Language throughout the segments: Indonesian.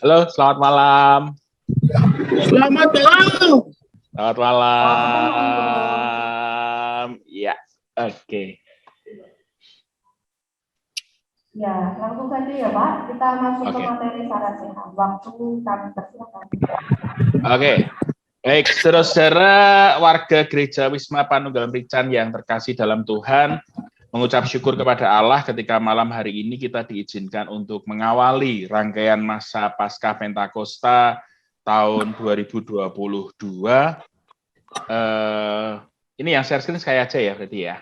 Halo, selamat malam. Selamat malam. Selamat malam. Ya, oke. Ya, langsung saja ya Pak, kita masuk Oke. ke materi syarat sehat. Waktu kami persilakan. Oke. Baik, saudara-saudara warga Gereja Wisma Panunggal Merican yang terkasih dalam Tuhan, mengucap syukur kepada Allah ketika malam hari ini kita diizinkan untuk mengawali rangkaian masa Paskah Pentakosta tahun 2022. Ini yang share screen saya aja ya berarti ya.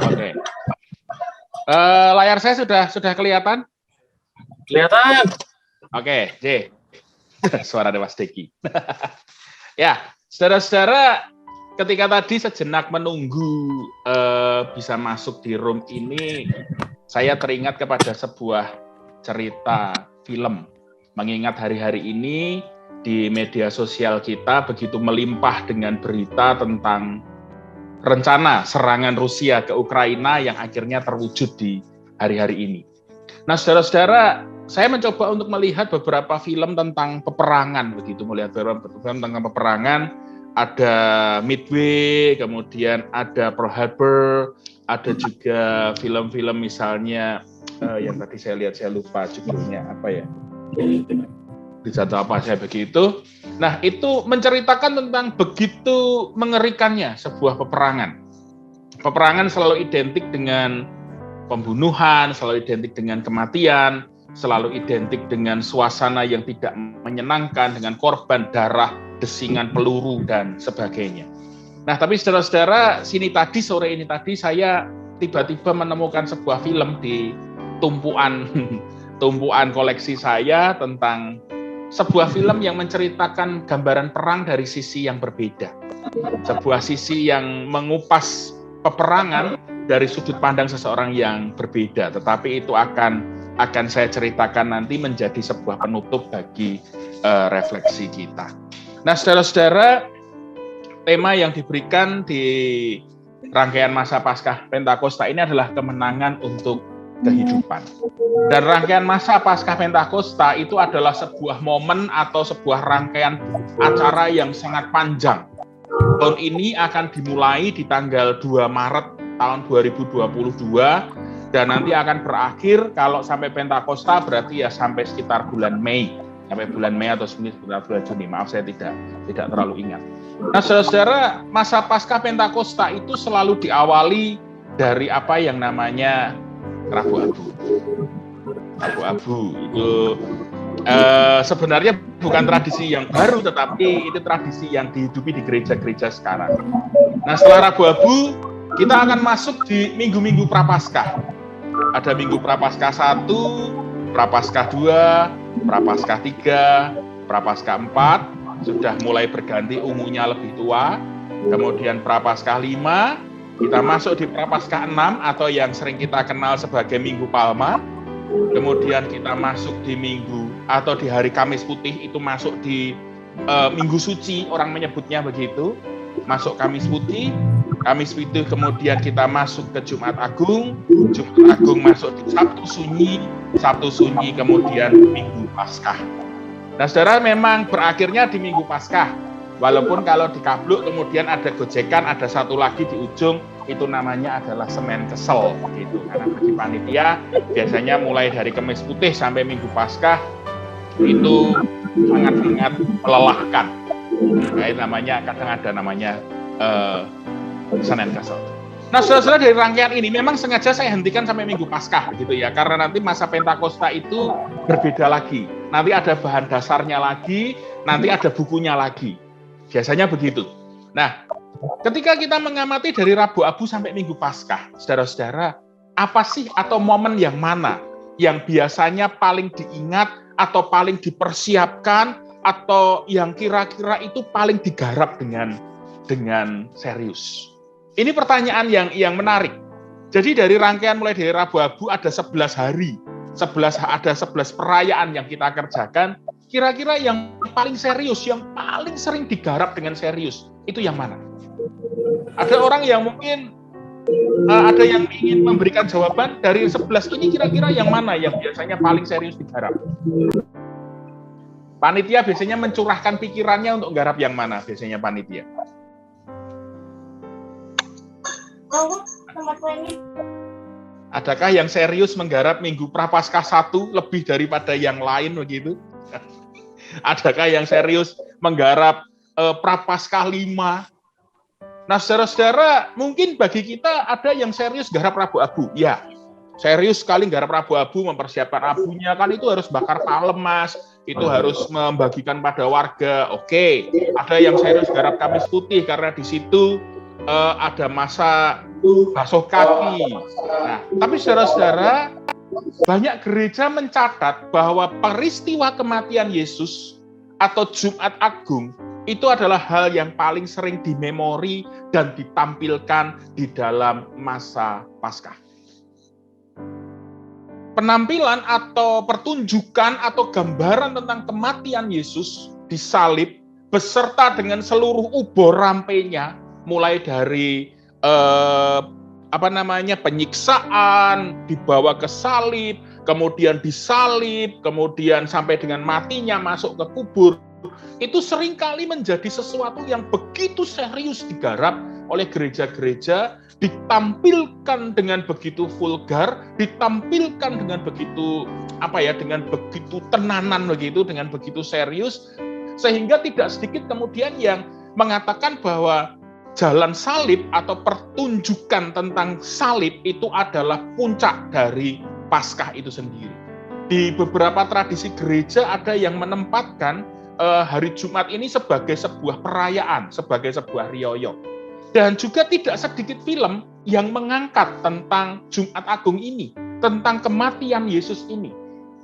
Oke. Layar saya sudah kelihatan? Kelihatan. Oke, J. Suara Dewas Deki. Ya, saudara-saudara, ketika tadi sejenak menunggu bisa masuk di room ini, saya teringat kepada sebuah cerita film. Mengingat hari-hari ini di media sosial kita begitu melimpah dengan berita tentang rencana serangan Rusia ke Ukraina yang akhirnya terwujud di hari-hari ini. Nah, saudara-saudara, saya mencoba untuk melihat beberapa film tentang peperangan, begitu melihat beberapa film tentang peperangan. Ada Midway, kemudian ada Pearl Harbor, ada juga film-film misalnya yang tadi saya lihat, saya lupa judulnya apa ya. Dijatuh apa saya begitu. Nah, itu menceritakan tentang begitu mengerikannya sebuah peperangan. Peperangan selalu identik dengan pembunuhan, selalu identik dengan kematian, selalu identik dengan suasana yang tidak menyenangkan, dengan korban, darah, desingan peluru, dan sebagainya. Nah, tapi saudara-saudara, sore ini tadi saya tiba-tiba menemukan sebuah film di tumpuan koleksi saya tentang sebuah film yang menceritakan gambaran perang dari sisi yang berbeda. Sebuah sisi yang mengupas peperangan dari sudut pandang seseorang yang berbeda. Tetapi itu akan saya ceritakan nanti menjadi sebuah penutup bagi refleksi kita. Nah, saudara-saudara, tema yang diberikan di rangkaian masa Paskah Pentakosta ini adalah kemenangan untuk kehidupan. Dan rangkaian masa Paskah Pentakosta itu adalah sebuah momen atau sebuah rangkaian acara yang sangat panjang. Tahun ini akan dimulai di tanggal 2 Maret tahun 2022 dan nanti akan berakhir kalau sampai Pentakosta berarti ya sampai sekitar bulan Mei. Sampai bulan Mei atau sekitar bulan Juni. Maaf, saya tidak terlalu ingat. Nah, saudara, masa Paskah Pentakosta itu selalu diawali dari apa yang namanya Rabu Abu. Rabu Abu itu sebenarnya bukan tradisi yang baru, tetapi itu tradisi yang dihidupi di gereja-gereja sekarang. Nah, setelah Rabu Abu, kita akan masuk di minggu-minggu Prapaskah. Ada minggu Prapaskah 1, Prapaskah 2, Prapaskah 3, Prapaskah 4, sudah mulai berganti ungunya lebih tua. Kemudian Prapaskah 5, kita masuk di Prapaskah 6 atau yang sering kita kenal sebagai Minggu Palma. Kemudian kita masuk di minggu atau di hari Kamis Putih, itu masuk di Minggu Suci, orang menyebutnya begitu. Masuk Kamis Putih, kemudian kita masuk ke Jumat Agung masuk di Sabtu Sunyi, kemudian Minggu Paskah. Nah, saudara, memang berakhirnya di Minggu Paskah. Walaupun kalau di Kabluk kemudian ada gojekan, ada satu lagi di ujung, itu namanya adalah Semen Kesel gitu. Karena bagi panitia biasanya mulai dari Kamis Putih sampai Minggu Paskah itu sangat-sangat melelahkan. Nah, namanya kadang ada namanya Semen Kesel. Nah, saudara-saudara, dari rangkaian ini memang sengaja saya hentikan sampai Minggu Paskah gitu ya, karena nanti masa Pentakosta itu berbeda lagi. Nanti ada bahan dasarnya lagi, nanti ada bukunya lagi. Biasanya begitu. Nah, ketika kita mengamati dari Rabu Abu sampai Minggu Paskah, saudara-saudara, apa sih atau momen yang mana yang biasanya paling diingat atau paling dipersiapkan atau yang kira-kira itu paling digarap dengan dengan serius? Ini pertanyaan yang menarik. Jadi dari rangkaian mulai dari Rabu Abu ada 11 hari, ada 11 perayaan yang kita kerjakan. Kira-kira yang paling serius, yang paling sering digarap dengan serius, itu yang mana? Ada orang yang mungkin ada yang ingin memberikan jawaban dari 11 ini, kira-kira yang mana yang biasanya paling serius digarap? Panitia biasanya mencurahkan pikirannya untuk garap yang mana biasanya panitia? Adakah yang serius menggarap Minggu Prapaskah 1 lebih daripada yang lain begitu? Adakah yang serius menggarap Prapaskah 5? Nah, saudara-saudara, mungkin bagi kita ada yang serius garap Rabu Abu. Ya, serius sekali garap Rabu Abu, mempersiapkan abunya, kan itu harus bakar palem, Mas. Itu harus membagikan pada warga. Oke, ada yang serius garap Kamis Putih, karena di situ ada masa basuh kaki. Nah, tapi saudara-saudara, banyak gereja mencatat bahwa peristiwa kematian Yesus atau Jumat Agung itu adalah hal yang paling sering dimemori dan ditampilkan di dalam masa Paskah. Penampilan atau pertunjukan atau gambaran tentang kematian Yesus disalib beserta dengan seluruh ubur rampenya, mulai dari penyiksaan, dibawa ke salib, kemudian disalib, kemudian sampai dengan matinya masuk ke kubur, itu seringkali menjadi sesuatu yang begitu serius digarap oleh gereja-gereja, ditampilkan dengan begitu vulgar, ditampilkan dengan begitu dengan begitu tenanan begitu, dengan begitu serius, sehingga tidak sedikit kemudian yang mengatakan bahwa jalan salib atau pertunjukan tentang salib itu adalah puncak dari Paskah itu sendiri. Di beberapa tradisi gereja ada yang menempatkan hari Jumat ini sebagai sebuah perayaan, sebagai sebuah riyoyo. Dan juga tidak sedikit film yang mengangkat tentang Jumat Agung ini, tentang kematian Yesus ini.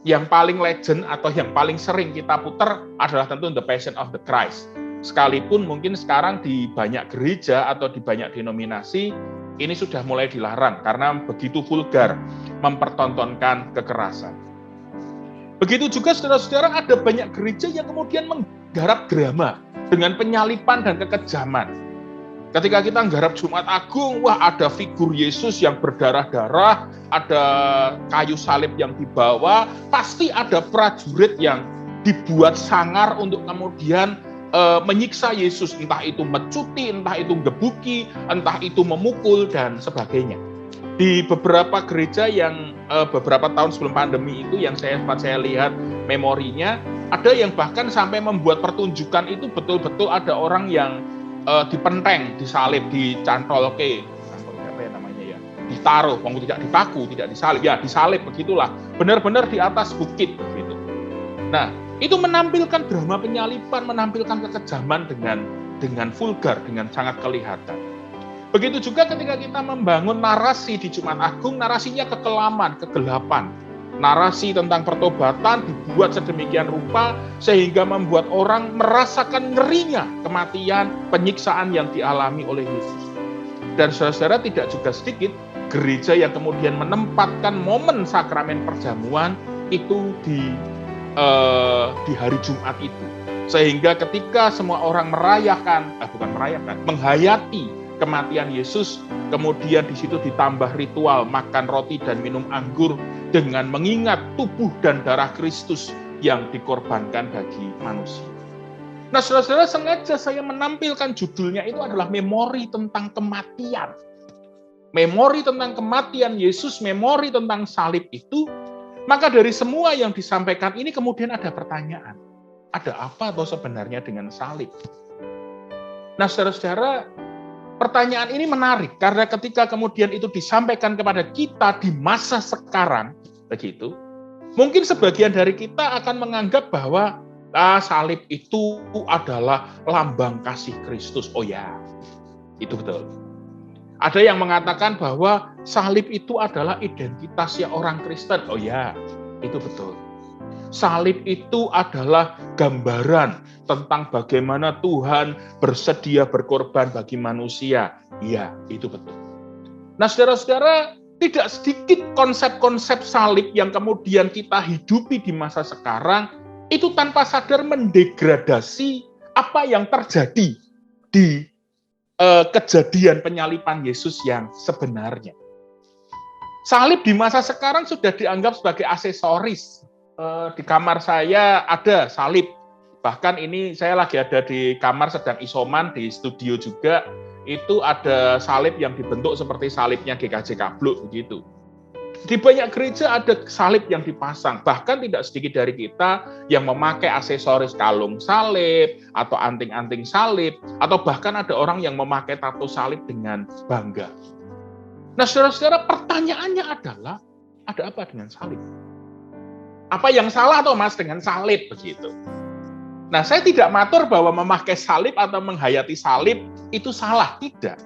Yang paling legend atau yang paling sering kita putar adalah tentu The Passion of the Christ. Sekalipun mungkin sekarang di banyak gereja atau di banyak denominasi, ini sudah mulai dilarang karena begitu vulgar mempertontonkan kekerasan. Begitu juga saudara-saudara, ada banyak gereja yang kemudian menggarap drama dengan penyalipan dan kekejaman. Ketika kita menggarap Jumat Agung, wah ada figur Yesus yang berdarah-darah, ada kayu salib yang dibawa, pasti ada prajurit yang dibuat sangar untuk kemudian menyiksa Yesus, entah itu mecuti, entah itu gebuki, entah itu memukul, dan sebagainya. Di beberapa gereja yang beberapa tahun sebelum pandemi itu yang saya lihat memorinya, ada yang bahkan sampai membuat pertunjukan itu betul-betul ada orang yang dipenteng, disalib, dicantol ditaruh, tidak dipaku, tidak disalib, ya disalib begitulah, benar-benar di atas bukit begitu. Nah, itu menampilkan drama penyalipan, menampilkan kekejaman dengan vulgar, dengan sangat kelihatan. Begitu juga ketika kita membangun narasi di Jumat Agung, narasinya kekelaman, kegelapan. Narasi tentang pertobatan dibuat sedemikian rupa sehingga membuat orang merasakan ngerinya kematian, penyiksaan yang dialami oleh Yesus. Dan saudara-saudara, tidak juga sedikit gereja yang kemudian menempatkan momen sakramen perjamuan itu di hari Jumat itu. Sehingga ketika semua orang menghayati kematian Yesus, kemudian di situ ditambah ritual makan roti dan minum anggur dengan mengingat tubuh dan darah Kristus yang dikorbankan bagi manusia. Nah, saudara-saudara, sengaja saya menampilkan judulnya itu adalah memori tentang kematian. Memori tentang kematian Yesus, memori tentang salib itu. Maka dari semua yang disampaikan ini kemudian ada pertanyaan. Ada apa toh sebenarnya dengan salib? Nah, saudara-saudara, pertanyaan ini menarik karena ketika kemudian itu disampaikan kepada kita di masa sekarang, begitu, mungkin sebagian dari kita akan menganggap bahwa salib itu adalah lambang kasih Kristus. Oh ya, itu betul. Ada yang mengatakan bahwa salib itu adalah identitasnya orang Kristen. Oh ya, itu betul. salib itu adalah gambaran tentang bagaimana Tuhan bersedia berkorban bagi manusia. Iya, itu betul. Nah, saudara-saudara, tidak sedikit konsep-konsep salib yang kemudian kita hidupi di masa sekarang, itu tanpa sadar mendegradasi apa yang terjadi di kejadian penyaliban Yesus yang sebenarnya. Salib di masa sekarang sudah dianggap sebagai aksesoris. Di kamar saya ada salib. Bahkan ini saya lagi ada di kamar sedang isoman di studio juga. Itu ada salib yang dibentuk seperti salibnya GKJ Kabluk begitu. Di banyak gereja ada salib yang dipasang. Bahkan tidak sedikit dari kita yang memakai aksesoris kalung salib atau anting-anting salib, atau bahkan ada orang yang memakai tato salib dengan bangga. Nah, saudara-saudara, pertanyaannya adalah, ada apa dengan salib? Apa yang salah atau Mas dengan salib begitu? Nah, saya tidak matur bahwa memakai salib atau menghayati salib itu salah, tidak.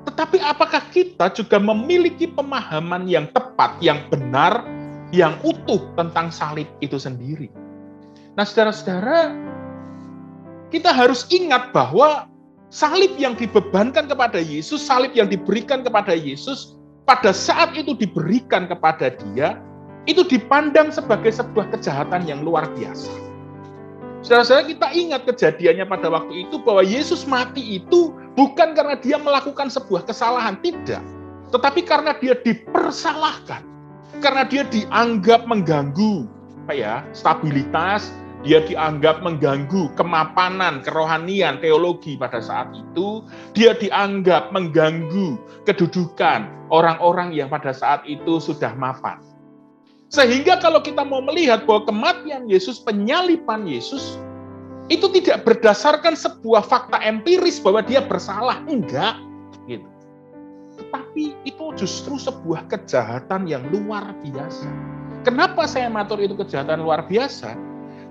Tetapi apakah kita juga memiliki pemahaman yang tepat, yang benar, yang utuh tentang salib itu sendiri? Nah, saudara-saudara, kita harus ingat bahwa salib yang dibebankan kepada Yesus, salib yang diberikan kepada Yesus, pada saat itu diberikan kepada dia, itu dipandang sebagai sebuah kejahatan yang luar biasa. Saudara-saudara, kita ingat kejadiannya pada waktu itu bahwa Yesus mati itu bukan karena dia melakukan sebuah kesalahan, tidak. Tetapi karena dia dipersalahkan. Karena dia dianggap mengganggu stabilitas, dia dianggap mengganggu kemapanan, kerohanian, teologi pada saat itu. Dia dianggap mengganggu kedudukan orang-orang yang pada saat itu sudah mapan. Sehingga kalau kita mau melihat bahwa kematian Yesus, penyaliban Yesus, itu tidak berdasarkan sebuah fakta empiris bahwa dia bersalah. Enggak. Gitu. Tetapi itu justru sebuah kejahatan yang luar biasa. Kenapa saya matur itu kejahatan luar biasa?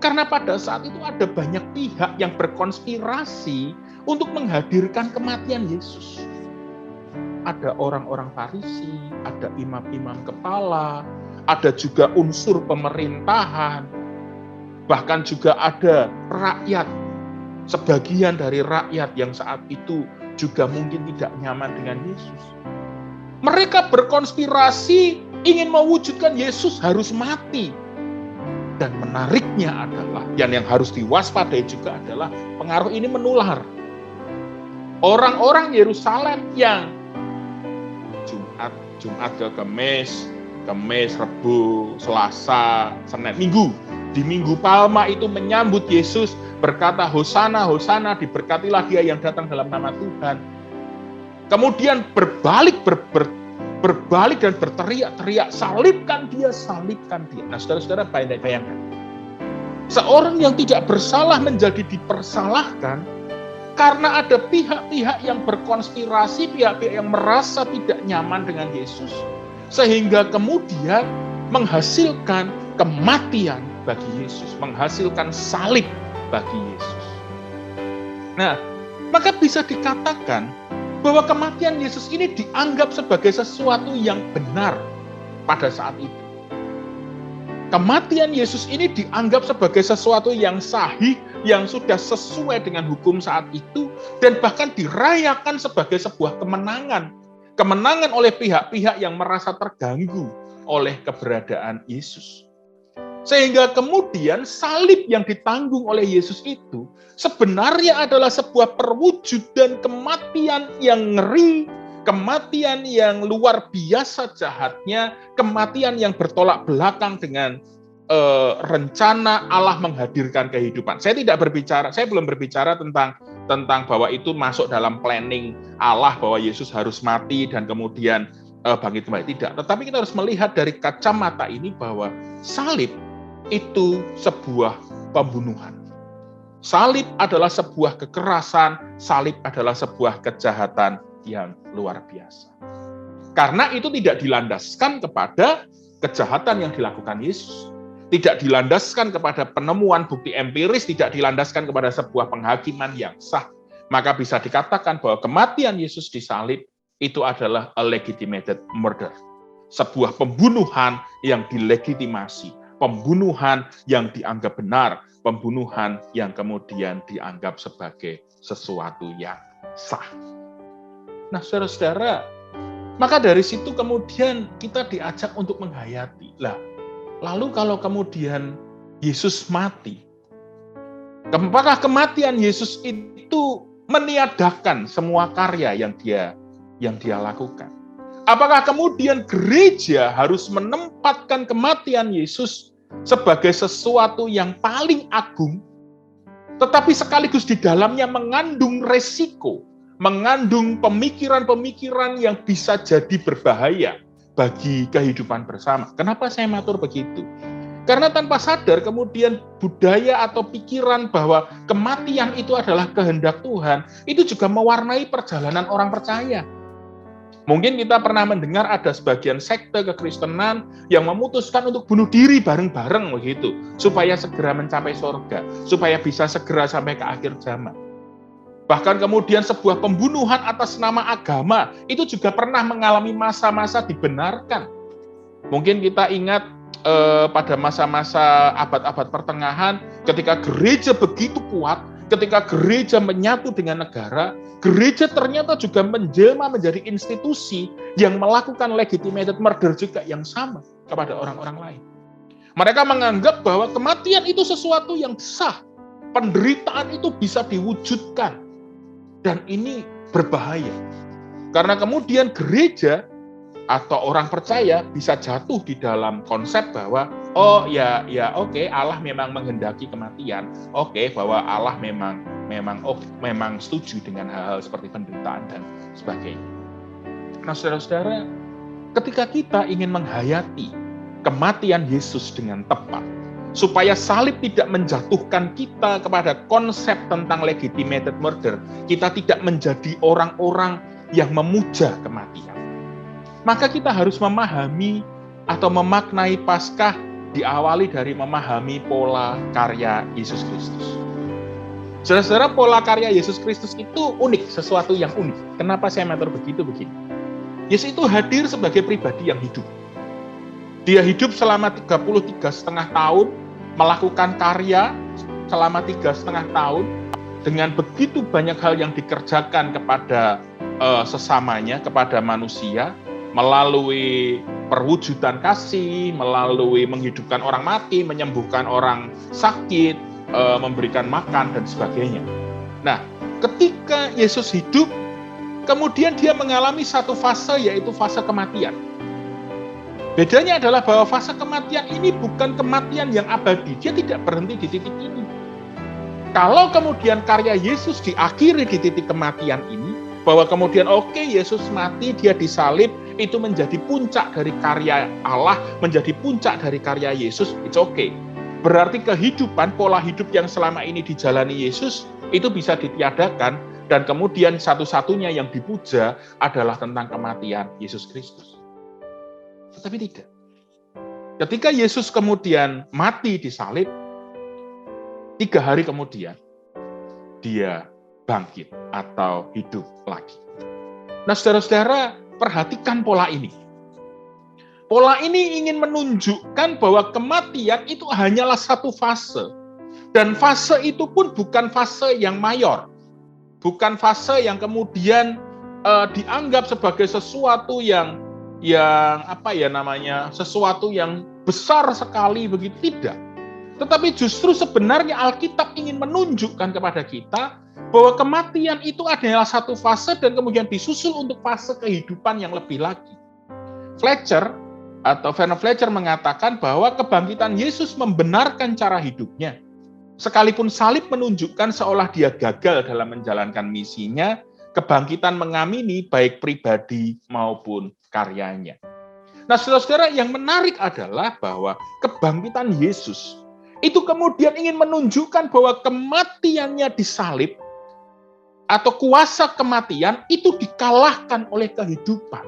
Karena pada saat itu ada banyak pihak yang berkonspirasi untuk menghadirkan kematian Yesus. Ada orang-orang Farisi, ada imam-imam kepala, ada juga unsur pemerintahan, bahkan juga ada rakyat, sebagian dari rakyat yang saat itu juga mungkin tidak nyaman dengan Yesus. Mereka berkonspirasi ingin mewujudkan Yesus harus mati. Dan menariknya adalah, yang harus diwaspadai juga adalah pengaruh ini menular. Orang-orang Yerusalem yang Jumat ke Kamis, Rebo, Selasa, Senin, Minggu. Di Minggu Palma itu menyambut Yesus, berkata, Hosana, Hosana, diberkatilah dia yang datang dalam nama Tuhan. Kemudian berbalik dan berteriak-teriak, salibkan dia, salibkan dia. Nah, saudara-saudara, bayangkan. Seorang yang tidak bersalah menjadi dipersalahkan karena ada pihak-pihak yang berkonspirasi, pihak-pihak yang merasa tidak nyaman dengan Yesus, sehingga kemudian menghasilkan kematian bagi Yesus, menghasilkan salib bagi Yesus. Nah, maka bisa dikatakan bahwa kematian Yesus ini dianggap sebagai sesuatu yang benar pada saat itu. Kematian Yesus ini dianggap sebagai sesuatu yang sahih, yang sudah sesuai dengan hukum saat itu, dan bahkan dirayakan sebagai sebuah kemenangan. Kemenangan oleh pihak-pihak yang merasa terganggu oleh keberadaan Yesus. Sehingga kemudian salib yang ditanggung oleh Yesus itu sebenarnya adalah sebuah perwujudan kematian yang ngeri, kematian yang luar biasa jahatnya, kematian yang bertolak belakang dengan rencana Allah menghadirkan kehidupan. Saya belum berbicara tentang bahwa itu masuk dalam planning Allah bahwa Yesus harus mati dan kemudian bangkit kembali. Tidak. Tetapi kita harus melihat dari kacamata ini bahwa salib itu sebuah pembunuhan. Salib adalah sebuah kekerasan, salib adalah sebuah kejahatan yang luar biasa. Karena itu tidak dilandaskan kepada kejahatan yang dilakukan Yesus. Tidak dilandaskan kepada penemuan bukti empiris, tidak dilandaskan kepada sebuah penghakiman yang sah. Maka bisa dikatakan bahwa kematian Yesus disalib itu adalah a legitimated murder. Sebuah pembunuhan yang dilegitimasi. pembunuhan yang dianggap benar, pembunuhan yang kemudian dianggap sebagai sesuatu yang sah. Nah, saudara-saudara, maka dari situ kemudian kita diajak untuk menghayati. Lalu kalau kemudian Yesus mati, apakah kematian Yesus itu meniadakan semua karya yang dia lakukan? Apakah kemudian gereja harus menempatkan kematian Yesus sebagai sesuatu yang paling agung, tetapi sekaligus di dalamnya mengandung resiko, mengandung pemikiran-pemikiran yang bisa jadi berbahaya bagi kehidupan bersama? Kenapa saya matur begitu? Karena tanpa sadar kemudian budaya atau pikiran bahwa kematian itu adalah kehendak Tuhan, itu juga mewarnai perjalanan orang percaya. Mungkin kita pernah mendengar ada sebagian sekte kekristenan yang memutuskan untuk bunuh diri bareng-bareng begitu, supaya segera mencapai surga, supaya bisa segera sampai ke akhir zaman. Bahkan kemudian sebuah pembunuhan atas nama agama, itu juga pernah mengalami masa-masa dibenarkan. Mungkin kita ingat pada masa-masa abad-abad pertengahan, ketika gereja begitu kuat, ketika gereja menyatu dengan negara, gereja ternyata juga menjelma menjadi institusi yang melakukan legitimated murder juga yang sama kepada orang-orang lain. Mereka menganggap bahwa kematian itu sesuatu yang sah, penderitaan itu bisa diwujudkan, dan ini berbahaya. Karena kemudian gereja atau orang percaya bisa jatuh di dalam konsep bahwa oke, Allah memang menghendaki kematian, bahwa Allah memang setuju dengan hal-hal seperti penderitaan dan sebagainya. Nah, saudara-saudara, ketika kita ingin menghayati kematian Yesus dengan tepat, supaya salib tidak menjatuhkan kita kepada konsep tentang legitimated murder, kita tidak menjadi orang-orang yang memuja kematian, maka kita harus memahami atau memaknai Paskah diawali dari memahami pola karya Yesus Kristus. Saudara-saudara, pola karya Yesus Kristus itu unik, sesuatu yang unik. Kenapa saya matur begini? Yesus itu hadir sebagai pribadi yang hidup. Dia hidup selama 33,5 tahun, melakukan karya selama 3,5 tahun, dengan begitu banyak hal yang dikerjakan kepada sesamanya, kepada manusia, melalui perwujudan kasih, melalui menghidupkan orang mati, menyembuhkan orang sakit, memberikan makan, dan sebagainya. Nah, ketika Yesus hidup, kemudian dia mengalami satu fase, yaitu fase kematian. Bedanya adalah bahwa fase kematian ini bukan kematian yang abadi, dia tidak berhenti di titik ini. Kalau kemudian karya Yesus diakhiri di titik kematian ini, bahwa kemudian Yesus mati, dia disalib, itu menjadi puncak dari karya Allah, menjadi puncak dari karya Yesus, it's okay. Berarti kehidupan, pola hidup yang selama ini dijalani Yesus, itu bisa ditiadakan, dan kemudian satu-satunya yang dipuja adalah tentang kematian Yesus Kristus. Tetapi tidak. Ketika Yesus kemudian mati disalib, 3 hari kemudian, dia bangkit atau hidup lagi. Nah, saudara-saudara, perhatikan pola ini. Pola ini ingin menunjukkan bahwa kematian itu hanyalah satu fase. Dan fase itu pun bukan fase yang mayor. Bukan fase yang kemudian dianggap sebagai sesuatu yang sesuatu yang besar sekali, begitu tidak. Tetapi justru sebenarnya Alkitab ingin menunjukkan kepada kita bahwa kematian itu adalah satu fase dan kemudian disusul untuk fase kehidupan yang lebih lagi. Vernon Fletcher mengatakan bahwa kebangkitan Yesus membenarkan cara hidupnya. Sekalipun salib menunjukkan seolah dia gagal dalam menjalankan misinya, kebangkitan mengamini baik pribadi maupun karyanya. Nah, saudara-saudara, yang menarik adalah bahwa kebangkitan Yesus itu kemudian ingin menunjukkan bahwa kematiannya disalib atau kuasa kematian itu dikalahkan oleh kehidupan.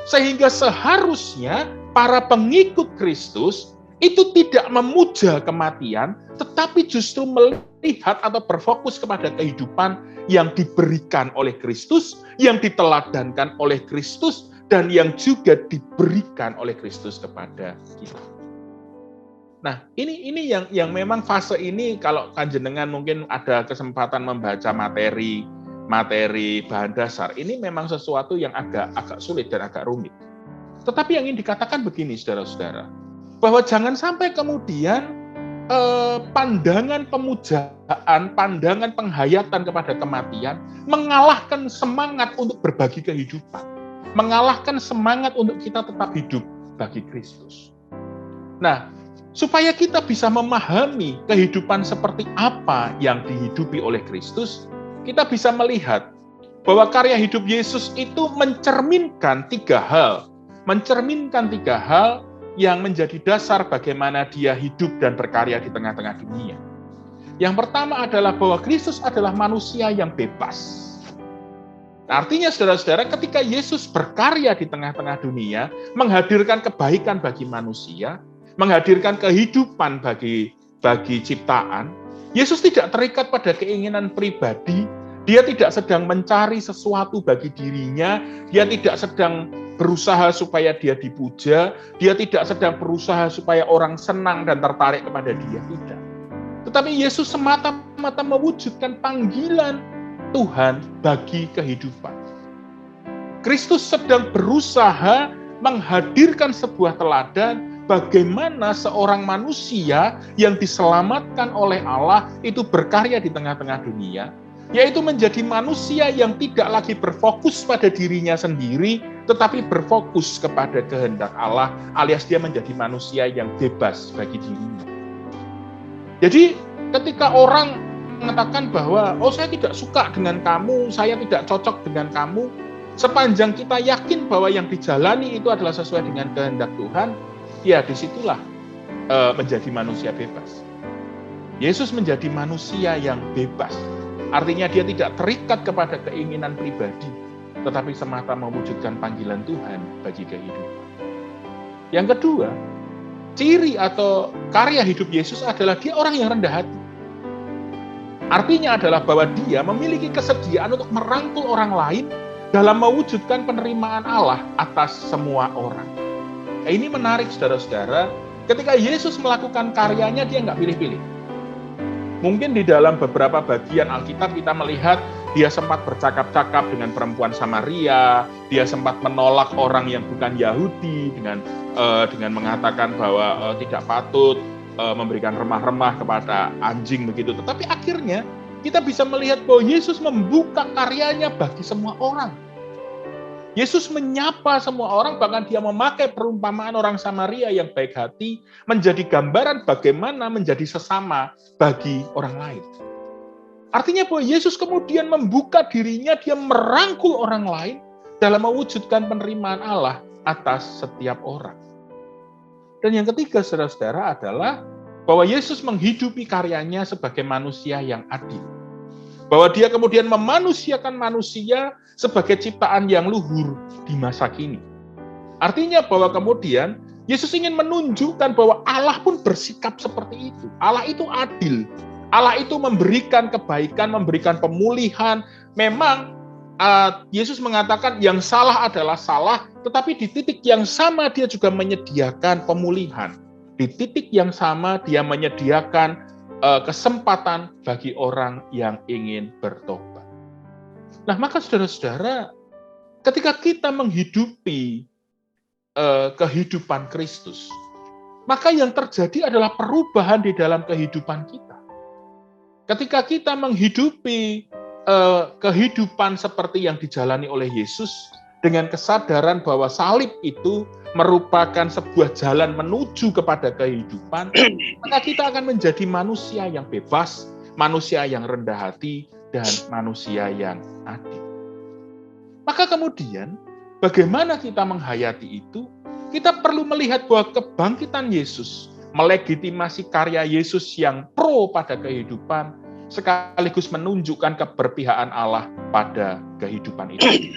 Sehingga seharusnya para pengikut Kristus itu tidak memuja kematian, tetapi justru melihat atau berfokus kepada kehidupan yang diberikan oleh Kristus, yang diteladankan oleh Kristus, dan yang juga diberikan oleh Kristus kepada kita. Nah, ini yang memang fase ini kalau panjenengan mungkin ada kesempatan membaca materi bahan dasar, ini memang sesuatu yang agak sulit dan agak rumit. Tetapi yang ingin dikatakan begini, saudara-saudara, bahwa jangan sampai kemudian pandangan pemujaan, pandangan penghayatan kepada kematian mengalahkan semangat untuk berbagi kehidupan, mengalahkan semangat untuk kita tetap hidup bagi Kristus. Nah, supaya kita bisa memahami kehidupan seperti apa yang dihidupi oleh Kristus, kita bisa melihat bahwa karya hidup Yesus itu mencerminkan tiga hal yang menjadi dasar bagaimana dia hidup dan berkarya di tengah-tengah dunia. Yang pertama adalah bahwa Kristus adalah manusia yang bebas. Artinya saudara-saudara, ketika Yesus berkarya di tengah-tengah dunia, menghadirkan kebaikan bagi manusia, menghadirkan kehidupan bagi ciptaan, Yesus tidak terikat pada keinginan pribadi, dia tidak sedang mencari sesuatu bagi dirinya, dia tidak sedang berusaha supaya dia dipuja, dia tidak sedang berusaha supaya orang senang dan tertarik kepada dia, tidak. Tetapi Yesus semata-mata mewujudkan panggilan Tuhan bagi kehidupan. Kristus sedang berusaha menghadirkan sebuah teladan bagaimana seorang manusia yang diselamatkan oleh Allah itu berkarya di tengah-tengah dunia, yaitu menjadi manusia yang tidak lagi berfokus pada dirinya sendiri, tetapi berfokus kepada kehendak Allah, alias dia menjadi manusia yang bebas bagi dirinya. Jadi ketika orang mengatakan bahwa, saya tidak suka dengan kamu, saya tidak cocok dengan kamu, sepanjang kita yakin bahwa yang dijalani itu adalah sesuai dengan kehendak Tuhan, ya disitulah menjadi manusia bebas. Yesus menjadi manusia yang bebas. Artinya dia tidak terikat kepada keinginan pribadi, tetapi semata mewujudkan panggilan Tuhan bagi kehidupan. Yang kedua, ciri atau karya hidup Yesus adalah dia orang yang rendah hati. Artinya adalah bahwa dia memiliki kesediaan untuk merangkul orang lain dalam mewujudkan penerimaan Allah atas semua orang. Nah, ini menarik saudara-saudara, ketika Yesus melakukan karyanya dia nggak pilih-pilih. Mungkin di dalam beberapa bagian Alkitab kita melihat dia sempat bercakap-cakap dengan perempuan Samaria, dia sempat menolak orang yang bukan Yahudi dengan mengatakan bahwa tidak patut memberikan remah-remah kepada anjing begitu. Tetapi akhirnya kita bisa melihat bahwa Yesus membuka karyanya bagi semua orang. Yesus menyapa semua orang, bahkan dia memakai perumpamaan orang Samaria yang baik hati, menjadi gambaran bagaimana menjadi sesama bagi orang lain. Artinya bahwa Yesus kemudian membuka dirinya, dia merangkul orang lain dalam mewujudkan penerimaan Allah atas setiap orang. Dan yang ketiga, saudara-saudara, adalah bahwa Yesus menghidupi karyanya sebagai manusia yang adil. Bahwa dia kemudian memanusiakan manusia sebagai ciptaan yang luhur di masa kini. Artinya bahwa kemudian Yesus ingin menunjukkan bahwa Allah pun bersikap seperti itu. Allah itu adil. Allah itu memberikan kebaikan, memberikan pemulihan. Memang Yesus mengatakan yang salah adalah salah, tetapi di titik yang sama dia juga menyediakan pemulihan. Di titik yang sama dia menyediakan kesempatan bagi orang yang ingin bertobat. Nah, maka saudara-saudara, ketika kita menghidupi kehidupan Kristus, maka yang terjadi adalah perubahan di dalam kehidupan kita. Ketika kita menghidupi kehidupan seperti yang dijalani oleh Yesus, dengan kesadaran bahwa salib itu merupakan sebuah jalan menuju kepada kehidupan, maka kita akan menjadi manusia yang bebas, manusia yang rendah hati, dan manusia yang adil. Maka kemudian, bagaimana kita menghayati itu? Kita perlu melihat bahwa kebangkitan Yesus melegitimasi karya Yesus yang pro pada kehidupan, sekaligus menunjukkan keberpihakan Allah pada kehidupan itu.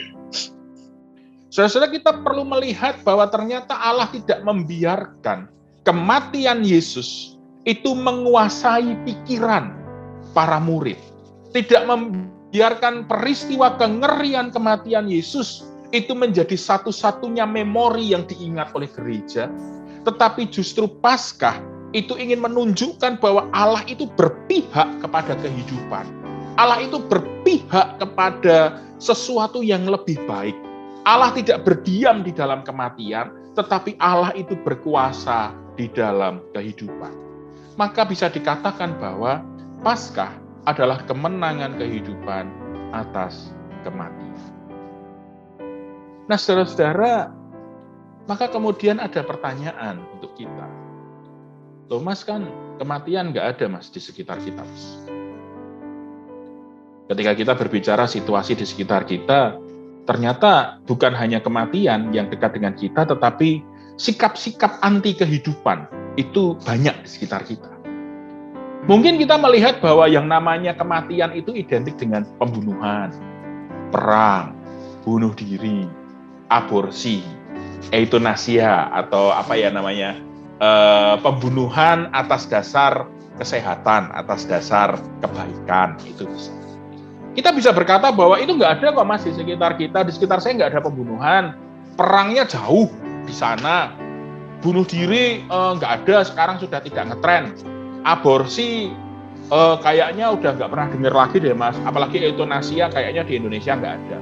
Saudara-saudara, kita perlu melihat bahwa ternyata Allah tidak membiarkan kematian Yesus itu menguasai pikiran para murid. Tidak membiarkan peristiwa kengerian kematian Yesus itu menjadi satu-satunya memori yang diingat oleh gereja. Tetapi justru Paskah itu ingin menunjukkan bahwa Allah itu berpihak kepada kehidupan. Allah itu berpihak kepada sesuatu yang lebih baik. Allah tidak berdiam di dalam kematian, tetapi Allah itu berkuasa di dalam kehidupan. Maka bisa dikatakan bahwa Paskah adalah kemenangan kehidupan atas kematian. Nah, saudara-saudara, maka kemudian ada pertanyaan untuk kita. Loh Mas, kan kematian nggak ada Mas di sekitar kita, Mas. Ketika kita berbicara situasi di sekitar kita, ternyata bukan hanya kematian yang dekat dengan kita, tetapi sikap-sikap anti kehidupan itu banyak di sekitar kita. Mungkin kita melihat bahwa yang namanya kematian itu identik dengan pembunuhan, perang, bunuh diri, aborsi, euthanasia, atau pembunuhan atas dasar kesehatan, atas dasar kebaikan, itu bisa. Kita bisa berkata bahwa itu nggak ada kok Mas di sekitar kita, di sekitar saya nggak ada pembunuhan, perangnya jauh di sana, bunuh diri nggak ada, sekarang sudah tidak ngetren, aborsi kayaknya udah nggak pernah dengar lagi deh Mas, apalagi euthanasia kayaknya di Indonesia nggak ada.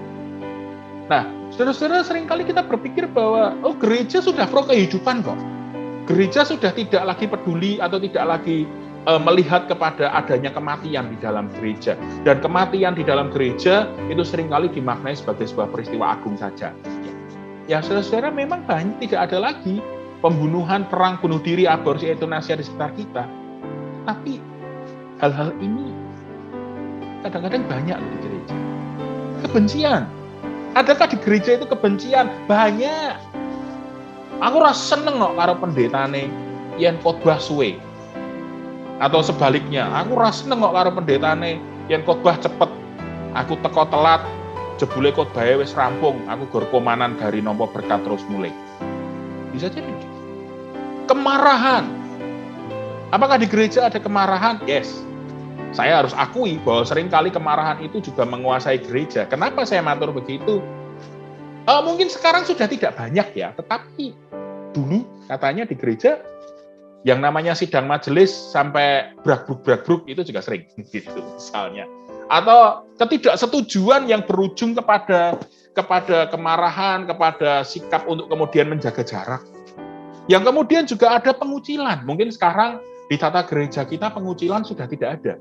Nah, saudara-saudara, seringkali kita berpikir bahwa gereja sudah pro kehidupan kok. Gereja sudah tidak lagi peduli atau tidak lagi melihat kepada adanya kematian di dalam gereja. Dan kematian di dalam gereja itu seringkali dimaknai sebagai sebuah peristiwa agung saja. Ya, saudara-saudara, memang banyak tidak ada lagi pembunuhan, perang, bunuh diri, aborsi, euthanasia di sekitar kita. Tapi hal-hal ini kadang-kadang banyak di gereja. Kebencian. Adakah di gereja itu kebencian? Banyak. Aku rasa seneng kok karo pendetane yen khotbah suwe. Atau sebaliknya, aku rasa seneng kok karo pendetane yen khotbah cepet. Aku teko telat, jebule khotbahe wis rampung, aku gor komanan dari nampa berkat terus mulai. Bisa jadi. Kemarahan. Apakah di gereja ada kemarahan? Yes. Saya harus akui bahwa seringkali kemarahan itu juga menguasai gereja. Kenapa saya matur begitu? Mungkin sekarang sudah tidak banyak ya, tetapi dulu katanya di gereja yang namanya sidang majelis sampai bragruk itu juga sering gitu misalnya. Atau ketidaksetujuan yang berujung kepada kemarahan, kepada sikap untuk kemudian menjaga jarak. Yang kemudian juga ada pengucilan. Mungkin sekarang di tata gereja kita pengucilan sudah tidak ada.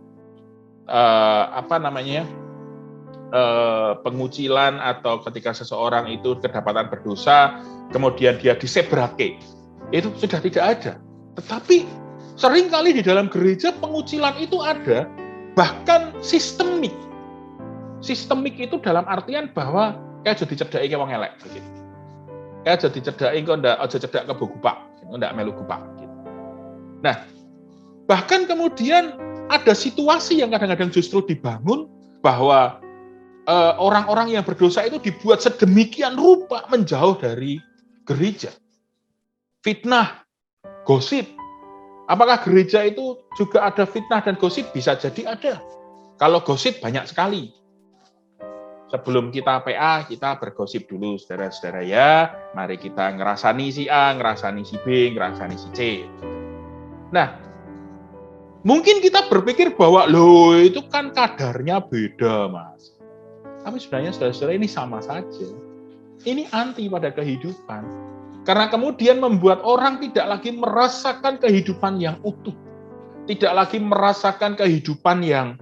Pengucilan atau ketika seseorang itu kedapatan berdosa, kemudian dia disebrake, itu sudah tidak ada. Tetapi seringkali di dalam gereja pengucilan itu ada, bahkan sistemik. Sistemik itu dalam artian bahwa kayak jadi cedaki wong elek begitu. Kayak jadi cedaki kok ndak aja cedak ke gupak, ndak melu gupak gitu. Nah, bahkan kemudian ada situasi yang kadang-kadang justru dibangun bahwa orang-orang yang berdosa itu dibuat sedemikian rupa menjauh dari gereja. Fitnah, gosip. Apakah gereja itu juga ada fitnah dan gosip? Bisa jadi ada. Kalau gosip banyak sekali. Sebelum kita PA, kita bergosip dulu, saudara-saudara ya. Mari kita ngerasani si A, ngerasani si B, ngerasani si C. Nah, mungkin kita berpikir bahwa, loh itu kan kadarnya beda, Mas. Tapi sebenarnya saudara-saudara ini sama saja. Ini anti pada kehidupan. Karena kemudian membuat orang tidak lagi merasakan kehidupan yang utuh. Tidak lagi merasakan kehidupan yang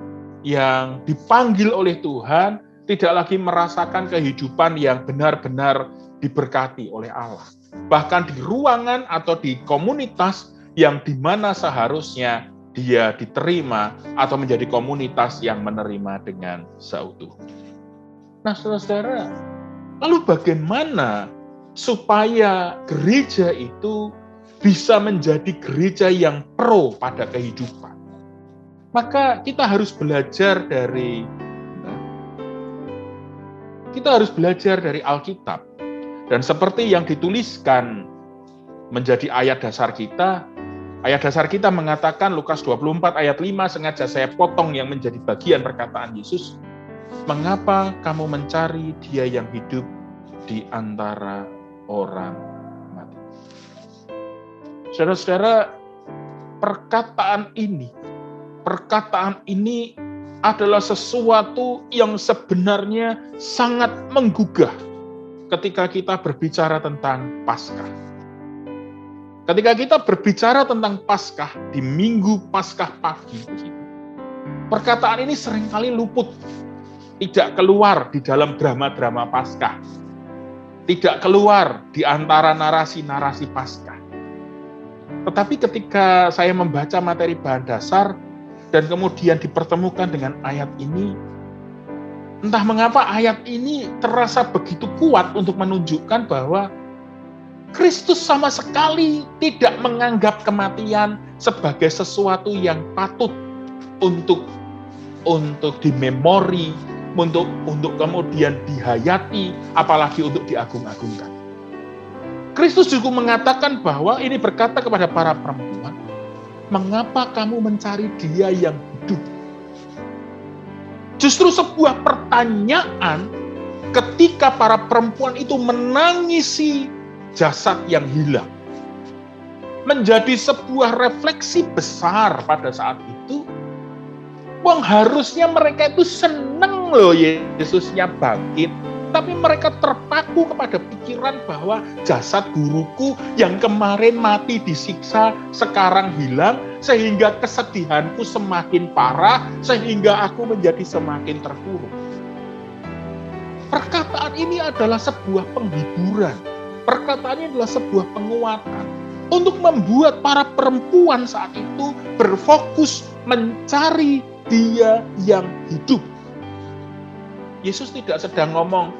dipanggil oleh Tuhan. Tidak lagi merasakan kehidupan yang benar-benar diberkati oleh Allah. Bahkan di ruangan atau di komunitas yang dimana seharusnya dia diterima atau menjadi komunitas yang menerima dengan seutuhnya. Nah, saudara-saudara, lalu bagaimana supaya gereja itu bisa menjadi gereja yang pro pada kehidupan? Maka kita harus belajar dari Alkitab. Dan seperti yang dituliskan menjadi ayat dasar kita mengatakan Lukas 24 ayat 5, sengaja saya potong yang menjadi bagian perkataan Yesus. Mengapa kamu mencari dia yang hidup di antara orang mati? Saudara-saudara, perkataan ini adalah sesuatu yang sebenarnya sangat menggugah ketika kita berbicara tentang Paskah. Ketika kita berbicara tentang Paskah di Minggu Paskah pagi, perkataan ini seringkali luput, tidak keluar di dalam drama-drama Paskah, tidak keluar di antara narasi-narasi Paskah. Tetapi ketika saya membaca materi bahan dasar dan kemudian dipertemukan dengan ayat ini, entah mengapa ayat ini terasa begitu kuat untuk menunjukkan bahwa Kristus sama sekali tidak menganggap kematian sebagai sesuatu yang patut untuk dimemori, untuk kemudian dihayati, apalagi untuk diagung-agungkan. Kristus juga mengatakan bahwa ini berkata kepada para perempuan, mengapa kamu mencari Dia yang hidup? Justru sebuah pertanyaan ketika para perempuan itu menangisi jasad yang hilang. Menjadi sebuah refleksi besar pada saat itu. Wong harusnya mereka itu seneng loh Yesusnya bangkit. Tapi mereka terpaku kepada pikiran bahwa jasad guruku yang kemarin mati disiksa sekarang hilang, sehingga kesedihanku semakin parah, sehingga aku menjadi semakin terpuruk. Perkataan ini adalah sebuah penghiburan. Perkataan ini adalah sebuah penguatan untuk membuat para perempuan saat itu berfokus mencari Dia yang hidup. Yesus tidak sedang ngomong,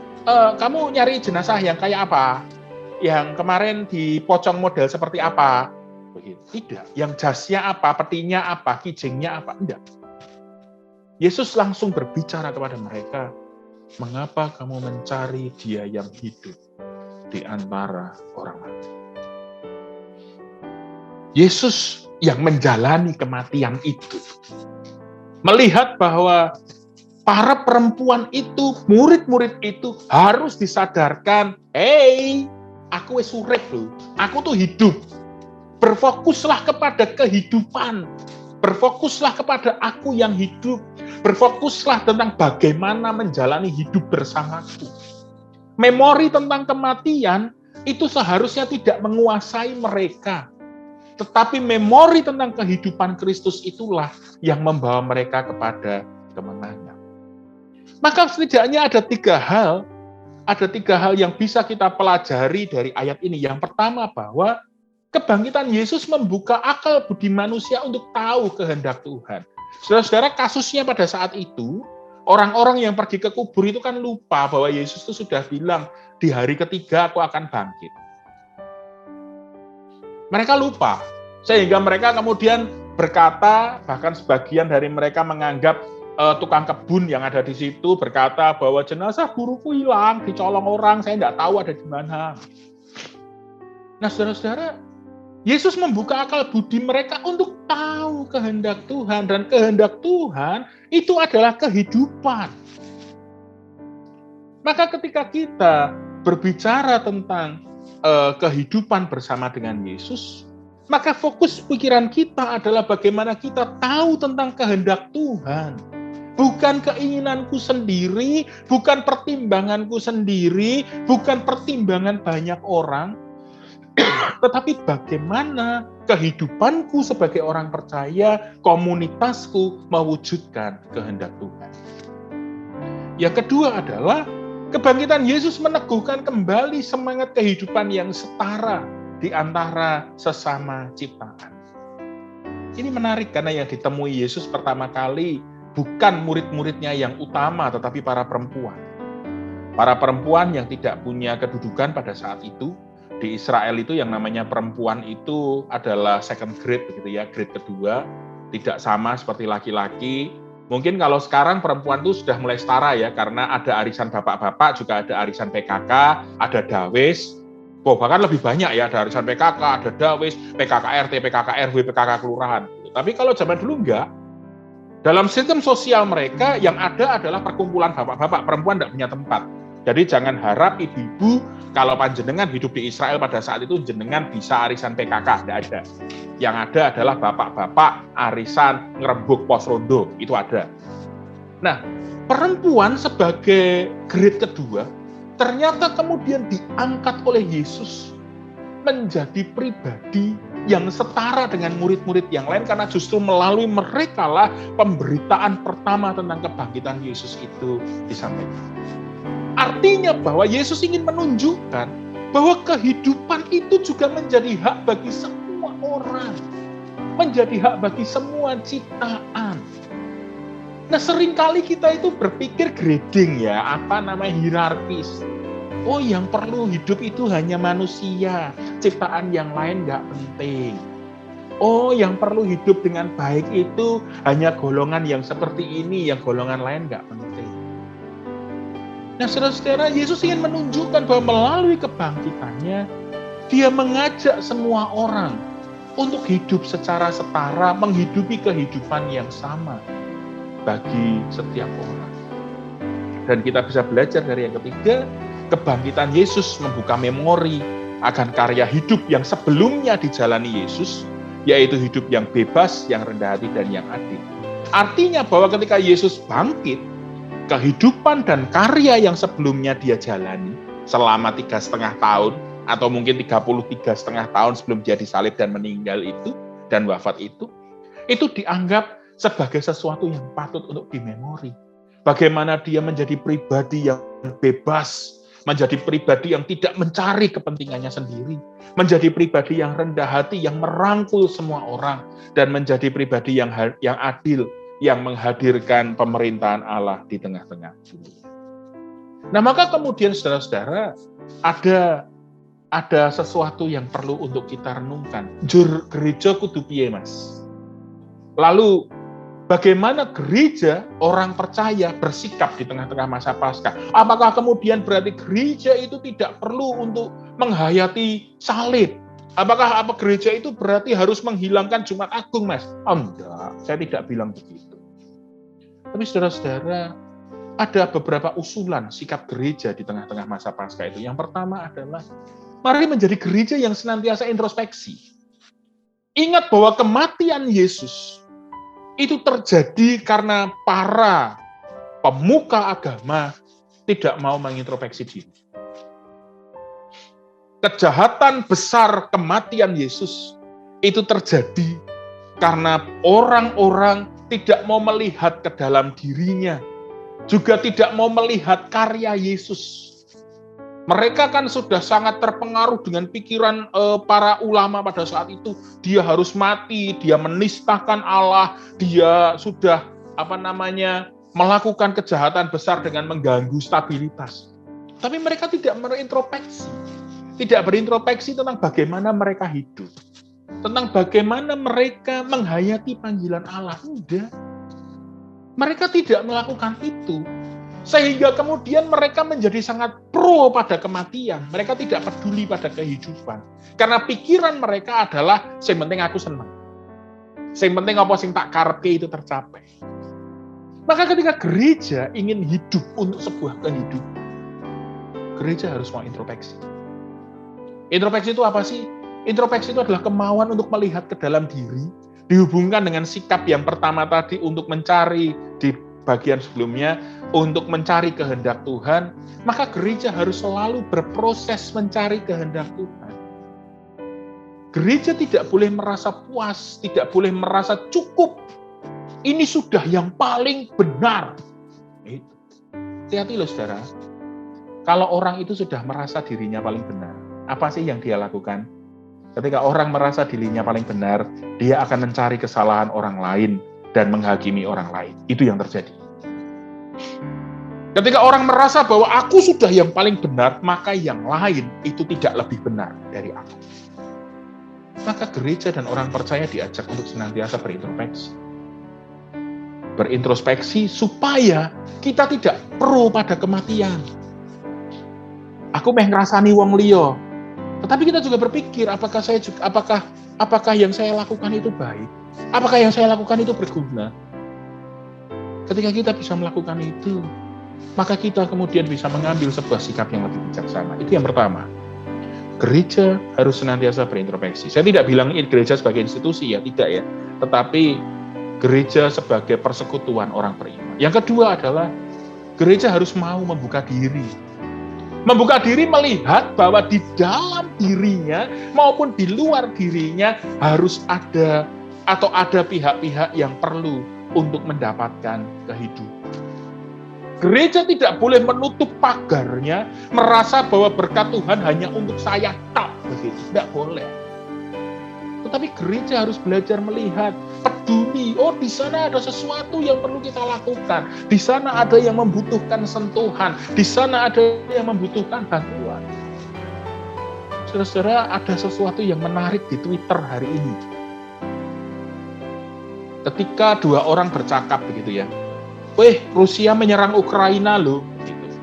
kamu nyari jenazah yang kayak apa? Yang kemarin dipocong model seperti apa? Tidak. Yang jasnya apa? Petinya apa? Kijingnya apa? Tidak. Yesus langsung berbicara kepada mereka, mengapa kamu mencari Dia yang hidup di antara orang mati? Yesus yang menjalani kematian itu, melihat bahwa para perempuan itu, murid-murid itu harus disadarkan, hey, aku wis urip loh, aku tuh hidup. Berfokuslah kepada kehidupan, berfokuslah kepada aku yang hidup, berfokuslah tentang bagaimana menjalani hidup bersamaku. Memori tentang kematian itu seharusnya tidak menguasai mereka, tetapi memori tentang kehidupan Kristus itulah yang membawa mereka kepada kemenangan. Maka setidaknya ada tiga hal yang bisa kita pelajari dari ayat ini. Yang pertama, bahwa kebangkitan Yesus membuka akal budi manusia untuk tahu kehendak Tuhan. Saudara-saudara, kasusnya pada saat itu, orang-orang yang pergi ke kubur itu kan lupa bahwa Yesus itu sudah bilang, di hari ketiga aku akan bangkit. Mereka lupa, sehingga mereka kemudian berkata, bahkan sebagian dari mereka menganggap tukang kebun yang ada di situ berkata bahwa jenazah guruku hilang, dicolong orang, saya tidak tahu ada di mana. Nah, saudara-saudara, Yesus membuka akal budi mereka untuk tahu kehendak Tuhan, dan kehendak Tuhan itu adalah kehidupan. Maka ketika kita berbicara tentang kehidupan bersama dengan Yesus, maka fokus pikiran kita adalah bagaimana kita tahu tentang kehendak Tuhan. Bukan keinginanku sendiri, bukan pertimbanganku sendiri, bukan pertimbangan banyak orang, tetapi bagaimana kehidupanku sebagai orang percaya, komunitasku mewujudkan kehendak Tuhan. Yang kedua adalah kebangkitan Yesus meneguhkan kembali semangat kehidupan yang setara di antara sesama ciptaan. Ini menarik karena yang ditemui Yesus pertama kali bukan murid-muridnya yang utama, tetapi para perempuan. Para perempuan yang tidak punya kedudukan pada saat itu. Di Israel itu yang namanya perempuan itu adalah second grade, begitu ya, grade kedua. Tidak sama seperti laki-laki. Mungkin kalau sekarang perempuan itu sudah mulai setara ya, karena ada arisan bapak-bapak, juga ada arisan PKK, ada dawes. Bahkan lebih banyak ya, ada arisan PKK, ada dawes, PKK RT, PKK RW, PKK kelurahan. Tapi kalau zaman dulu enggak. Dalam sistem sosial mereka yang ada adalah perkumpulan bapak-bapak, perempuan tidak punya tempat. Jadi jangan harap ibu-ibu kalau panjenengan hidup di Israel pada saat itu jenengan bisa arisan PKK, tidak ada. Yang ada adalah bapak-bapak arisan ngerembuk pos rondo, itu ada. Nah, perempuan sebagai grade kedua ternyata kemudian diangkat oleh Yesus menjadi pribadi yang setara dengan murid-murid yang lain, karena justru melalui mereka lah pemberitaan pertama tentang kebangkitan Yesus itu disampaikan. Artinya bahwa Yesus ingin menunjukkan bahwa kehidupan itu juga menjadi hak bagi semua orang, menjadi hak bagi semua ciptaan. Nah, seringkali kita itu berpikir grading ya, hierarkis. Oh, yang perlu hidup itu hanya manusia, ciptaan yang lain nggak penting. Oh, yang perlu hidup dengan baik itu hanya golongan yang seperti ini, yang golongan lain nggak penting. Nah, saudara-saudara, Yesus ingin menunjukkan bahwa melalui kebangkitannya, Dia mengajak semua orang untuk hidup secara setara, menghidupi kehidupan yang sama bagi setiap orang. Dan kita bisa belajar dari yang ketiga, kebangkitan Yesus membuka memori akan karya hidup yang sebelumnya dijalani Yesus, yaitu hidup yang bebas, yang rendah hati, dan yang adil. Artinya bahwa ketika Yesus bangkit, kehidupan dan karya yang sebelumnya dia jalani selama 3,5 tahun, atau mungkin 33,5 tahun sebelum dia disalib dan meninggal itu, dan wafat itu dianggap sebagai sesuatu yang patut untuk dimemori. Bagaimana dia menjadi pribadi yang bebas, menjadi pribadi yang tidak mencari kepentingannya sendiri, menjadi pribadi yang rendah hati, yang merangkul semua orang, dan menjadi pribadi yang adil, yang menghadirkan pemerintahan Allah di tengah-tengah dunia. Nah, maka kemudian saudara-saudara, ada sesuatu yang perlu untuk kita renungkan. Jur gereja kudu piye, Mas? Lalu bagaimana gereja, orang percaya bersikap di tengah-tengah masa Paskah? Apakah kemudian berarti gereja itu tidak perlu untuk menghayati salib? Apakah gereja itu berarti harus menghilangkan Jumat Agung, Mas? Enggak, saya tidak bilang begitu. Tapi saudara-saudara, ada beberapa usulan sikap gereja di tengah-tengah masa Paskah itu. Yang pertama adalah, mari menjadi gereja yang senantiasa introspeksi. Ingat bahwa kematian Yesus itu terjadi karena para pemuka agama tidak mau mengintrospeksi diri. Kejahatan besar kematian Yesus itu terjadi karena orang-orang tidak mau melihat ke dalam dirinya, juga tidak mau melihat karya Yesus. Mereka kan sudah sangat terpengaruh dengan pikiran para ulama pada saat itu. Dia harus mati, dia menistakan Allah, dia sudah melakukan kejahatan besar dengan mengganggu stabilitas. Tapi mereka tidak berintrospeksi tentang bagaimana mereka hidup, tentang bagaimana mereka menghayati panggilan Allah. Tidak. Mereka tidak melakukan itu. Sehingga kemudian mereka menjadi sangat pro pada kematian. Mereka tidak peduli pada kehidupan. Karena pikiran mereka adalah, yang penting aku senang. Yang penting apa sing tak karepe itu tercapai. Maka ketika gereja ingin hidup untuk sebuah kehidupan, gereja harus mau introspeksi. Introspeksi itu apa sih? Introspeksi itu adalah kemauan untuk melihat ke dalam diri, dihubungkan dengan sikap yang pertama tadi untuk mencari di bagian sebelumnya, untuk mencari kehendak Tuhan. Maka gereja harus selalu berproses mencari kehendak Tuhan. Gereja tidak boleh merasa puas, tidak boleh merasa cukup. Ini sudah yang paling benar. Hati-hati loh saudara. Kalau orang itu sudah merasa dirinya paling benar, apa sih yang dia lakukan? Ketika orang merasa dirinya paling benar, dia akan mencari kesalahan orang lain dan menghakimi orang lain. Itu yang terjadi. Ketika orang merasa bahwa aku sudah yang paling benar, maka yang lain itu tidak lebih benar dari aku. Maka gereja dan orang percaya diajak untuk senantiasa berintrospeksi. Berintrospeksi supaya kita tidak pro pada kematian. Aku meh ngrasani wong liya. Tetapi kita juga berpikir, apakah yang saya lakukan itu baik? Apakah yang saya lakukan itu berguna? Ketika kita bisa melakukan itu, maka kita kemudian bisa mengambil sebuah sikap yang lebih bijaksana. Itu yang pertama. Gereja harus senantiasa berintrospeksi. Saya tidak bilang gereja sebagai institusi ya, tidak ya. Tetapi gereja sebagai persekutuan orang beriman. Yang kedua adalah gereja harus mau membuka diri. Membuka diri melihat bahwa di dalam dirinya maupun di luar dirinya harus ada atau ada pihak-pihak yang perlu untuk mendapatkan kehidupan. Gereja tidak boleh menutup pagarnya, merasa bahwa berkat Tuhan hanya untuk saya tak, begitu. Tidak boleh. Tetapi gereja harus belajar melihat, peduli, oh di sana ada sesuatu yang perlu kita lakukan, di sana ada yang membutuhkan sentuhan, di sana ada yang membutuhkan bantuan. Saudara-saudara, ada sesuatu yang menarik di Twitter hari ini. Ketika dua orang bercakap begitu ya, Rusia menyerang Ukraina loh. Gitu.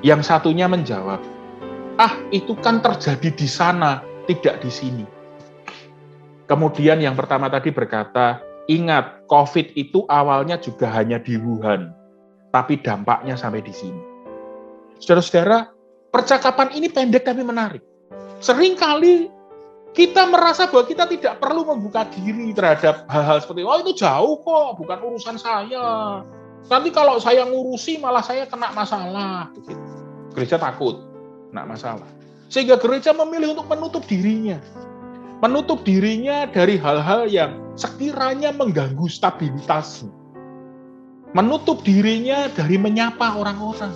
Yang satunya menjawab, itu kan terjadi di sana, tidak di sini. Kemudian yang pertama tadi berkata, ingat, COVID itu awalnya juga hanya di Wuhan, tapi dampaknya sampai di sini. Saudara-saudara, percakapan ini pendek tapi menarik. Seringkali kita merasa bahwa kita tidak perlu membuka diri terhadap hal-hal seperti itu jauh kok, bukan urusan saya. Nanti kalau saya ngurusi malah saya kena masalah. Begitu. Gereja takut kena masalah. Sehingga gereja memilih untuk menutup dirinya. Menutup dirinya dari hal-hal yang sekiranya mengganggu stabilitasnya. Menutup dirinya dari menyapa orang-orang.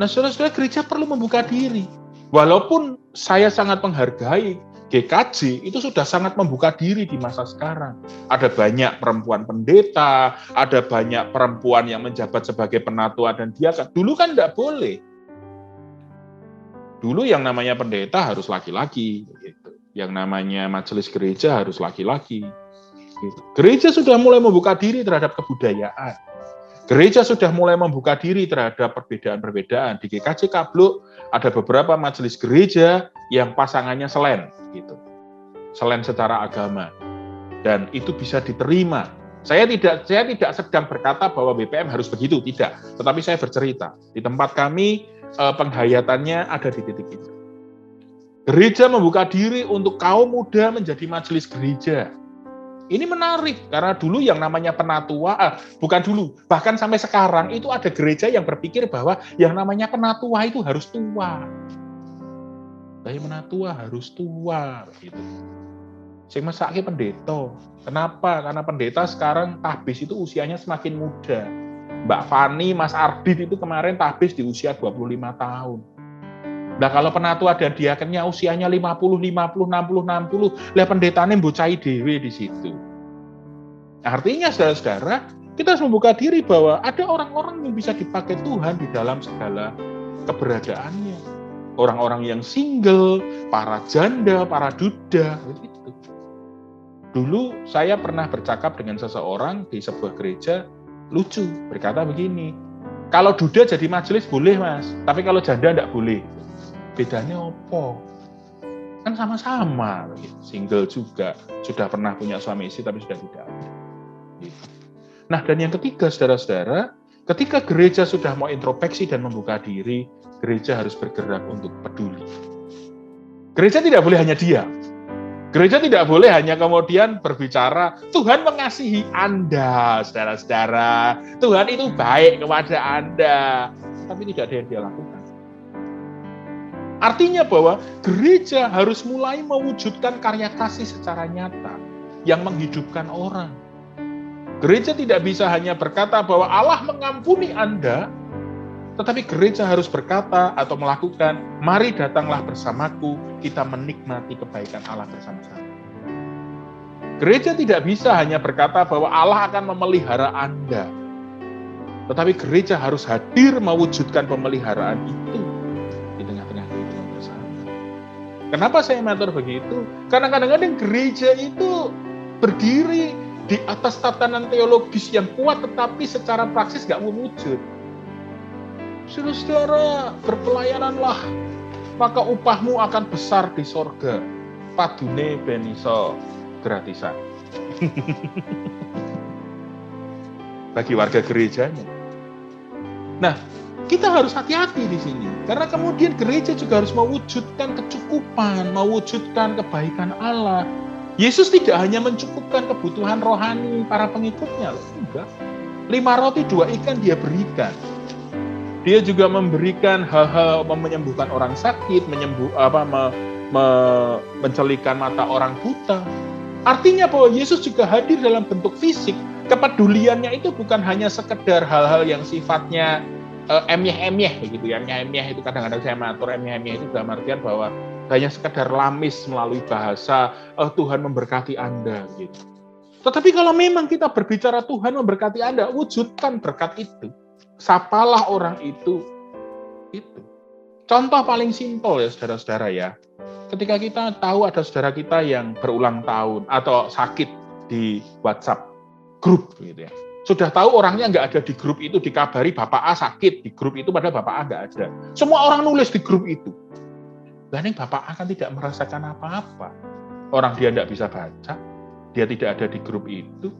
Nah, saudara-saudara, gereja perlu membuka diri. Walaupun saya sangat menghargai GKJ, itu sudah sangat membuka diri di masa sekarang. Ada banyak perempuan pendeta, ada banyak perempuan yang menjabat sebagai penatua dan diaken. Dulu kan tidak boleh. Dulu yang namanya pendeta harus laki-laki. Gitu. Yang namanya majelis gereja harus laki-laki. Gitu. Gereja sudah mulai membuka diri terhadap kebudayaan. Gereja sudah mulai membuka diri terhadap perbedaan-perbedaan. Di GKJ Kabluk ada beberapa majelis gereja yang pasangannya selen, gitu. Selen secara agama. Dan itu bisa diterima. Saya tidak sedang berkata bahwa BPM harus begitu, tidak. Tetapi saya bercerita. Di tempat kami, penghayatannya ada di titik itu. Gereja membuka diri untuk kaum muda menjadi majelis gereja. Ini menarik, karena dulu yang namanya penatua, bukan dulu, bahkan sampai sekarang itu ada gereja yang berpikir bahwa yang namanya penatua itu harus tua. Penatua harus tua, gitu. Sing mesake pendeta. Kenapa? Karena pendeta sekarang tahbis itu usianya semakin muda. Mbak Fani, Mas Ardit itu kemarin tahbis di usia 25 tahun. Nah kalau penatua dan diakennya usianya 50, 60, lah pendetanya mbocai dewe di situ. Artinya saudara-saudara, kita harus membuka diri bahwa ada orang-orang yang bisa dipakai Tuhan di dalam segala keberadaannya. Orang-orang yang single, para janda, para duda, gitu. Dulu saya pernah bercakap dengan seseorang di sebuah gereja, lucu, berkata begini, kalau duda jadi majelis boleh mas, tapi kalau janda enggak boleh. Bedanya apa? Kan sama-sama, single juga, sudah pernah punya suami istri tapi sudah tidak ada. Nah, dan yang ketiga, saudara-saudara, ketika gereja sudah mau introspeksi dan membuka diri, gereja harus bergerak untuk peduli. Gereja tidak boleh hanya diam. Gereja tidak boleh hanya kemudian berbicara, Tuhan mengasihi Anda, saudara-saudara. Tuhan itu baik kepada Anda. Tapi tidak ada yang dia lakukan. Artinya bahwa gereja harus mulai mewujudkan karya kasih secara nyata yang menghidupkan orang. Gereja tidak bisa hanya berkata bahwa Allah mengampuni Anda, tetapi gereja harus berkata atau melakukan, mari datanglah bersamaku, kita menikmati kebaikan Allah bersama-sama. Gereja tidak bisa hanya berkata bahwa Allah akan memelihara Anda, tetapi gereja harus hadir mewujudkan pemeliharaan itu di tengah-tengah kehidupan bersama. Kenapa saya matur begitu? Karena kadang-kadang gereja itu berdiri di atas tatanan teologis yang kuat, tetapi secara praksis nggak mewujud. Saudara-saudara, berpelayananlah, maka upahmu akan besar di sorga. Padune ben iso gratisan. bagi warga gerejanya. Nah, kita harus hati-hati di sini, karena kemudian gereja juga harus mewujudkan kecukupan, mewujudkan kebaikan Allah. Yesus tidak hanya mencukupkan kebutuhan rohani para pengikutnya, enggak. 5 roti 2 ikan dia berikan. Dia juga memberikan hal-hal menyembuhkan orang sakit, mencelikan mata orang buta. Artinya bahwa Yesus juga hadir dalam bentuk fisik. Kepeduliannya itu bukan hanya sekedar hal-hal yang sifatnya emyeh-emyeh begitu ya. Emyeh-emyeh itu kadang-kadang saya mengatur emyeh-emyeh itu dalam artian bahwa hanya sekedar lamis melalui bahasa Tuhan memberkati Anda gitu. Tetapi kalau memang kita berbicara Tuhan memberkati Anda, wujudkan berkat itu. Sapalah orang itu. Contoh paling simpel ya saudara-saudara ya. Ketika kita tahu ada saudara kita yang berulang tahun atau sakit di WhatsApp grup gitu ya. Sudah tahu orangnya nggak ada di grup itu, dikabari Bapak A sakit di grup itu, padahal Bapak A nggak ada. Semua orang nulis di grup itu. Dan Bapak A kan tidak merasakan apa-apa. Orang dia nggak bisa baca, dia tidak ada di grup itu.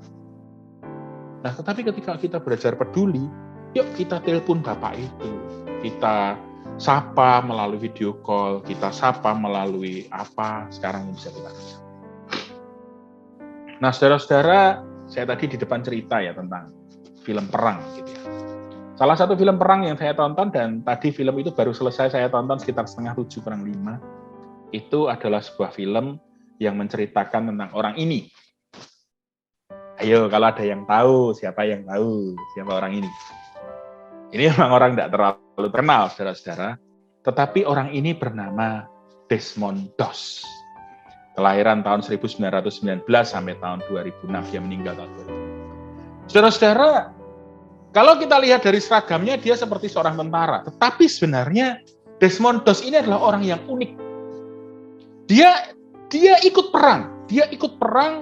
Nah, tetapi ketika kita belajar peduli, yuk kita telepon Bapak itu. Kita sapa melalui video call, kita sapa melalui apa sekarang yang bisa kita lakukan. Nah, saudara-saudara, saya tadi di depan cerita ya tentang film perang gitu ya. Salah satu film perang yang saya tonton, dan tadi film itu baru selesai saya tonton sekitar 6:30 kurang 5, itu adalah sebuah film yang menceritakan tentang orang ini. Ayo, kalau ada yang tahu, siapa orang ini? Ini memang orang tidak terlalu terkenal, saudara-saudara. Tetapi orang ini bernama Desmond Doss. Kelahiran tahun 1919 sampai tahun 2006, dia meninggal tahun 2000. Saudara-saudara, kalau kita lihat dari seragamnya, dia seperti seorang tentara. Tetapi sebenarnya Desmond Doss ini adalah orang yang unik. Dia ikut perang.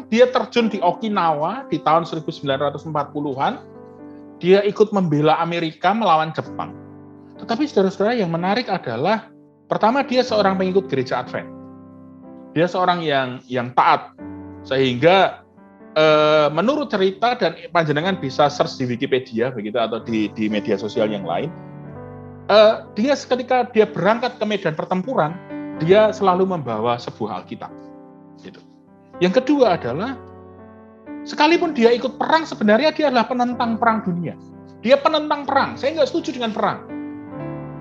Dia terjun di Okinawa di tahun 1940-an. Dia ikut membela Amerika melawan Jepang. Tetapi saudara-saudara, yang menarik adalah, pertama dia seorang pengikut gereja Advent. Dia seorang yang taat, sehingga menurut cerita, dan panjenengan bisa search di Wikipedia begitu atau di media sosial yang lain, dia ketika dia berangkat ke medan pertempuran, dia selalu membawa sebuah Alkitab. Gitu. Yang kedua adalah, sekalipun dia ikut perang, sebenarnya dia adalah penentang perang dunia. Dia penentang perang. Saya nggak setuju dengan perang.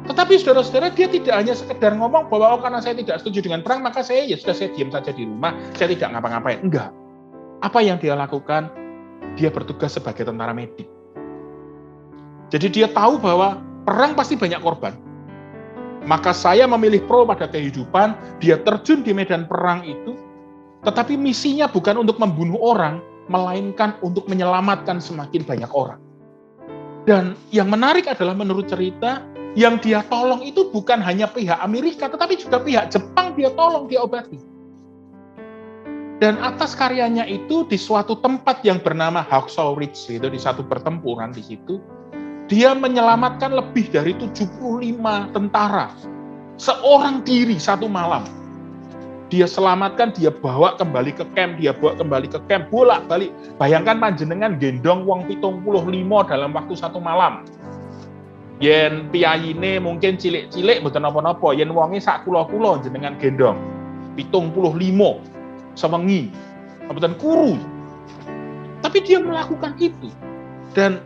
Tetapi saudara-saudara, dia tidak hanya sekedar ngomong bahwa karena saya tidak setuju dengan perang, maka saya diam saja di rumah, saya tidak ngapa-ngapain. Enggak. Apa yang dia lakukan? Dia bertugas sebagai tentara medik. Jadi dia tahu bahwa perang pasti banyak korban. Maka saya memilih pro pada kehidupan, dia terjun di medan perang itu, tetapi misinya bukan untuk membunuh orang, melainkan untuk menyelamatkan semakin banyak orang. Dan yang menarik adalah menurut cerita, yang dia tolong itu bukan hanya pihak Amerika, tetapi juga pihak Jepang dia tolong, dia obati. Dan atas karyanya itu di suatu tempat yang bernama Hacksaw Ridge, itu di satu pertempuran di situ, dia menyelamatkan lebih dari 75 tentara. Seorang diri satu malam. Dia selamatkan, dia bawa kembali ke camp, bolak-balik. Bayangkan panjenengan gendong wong 75 dalam waktu satu malam. Yen piyayine mungkin cilik-cilik mboten napa-napa, yen wonge sak kula-kula jenengan gendong 75 sewengi, mboten kuru. Tapi dia melakukan itu. Dan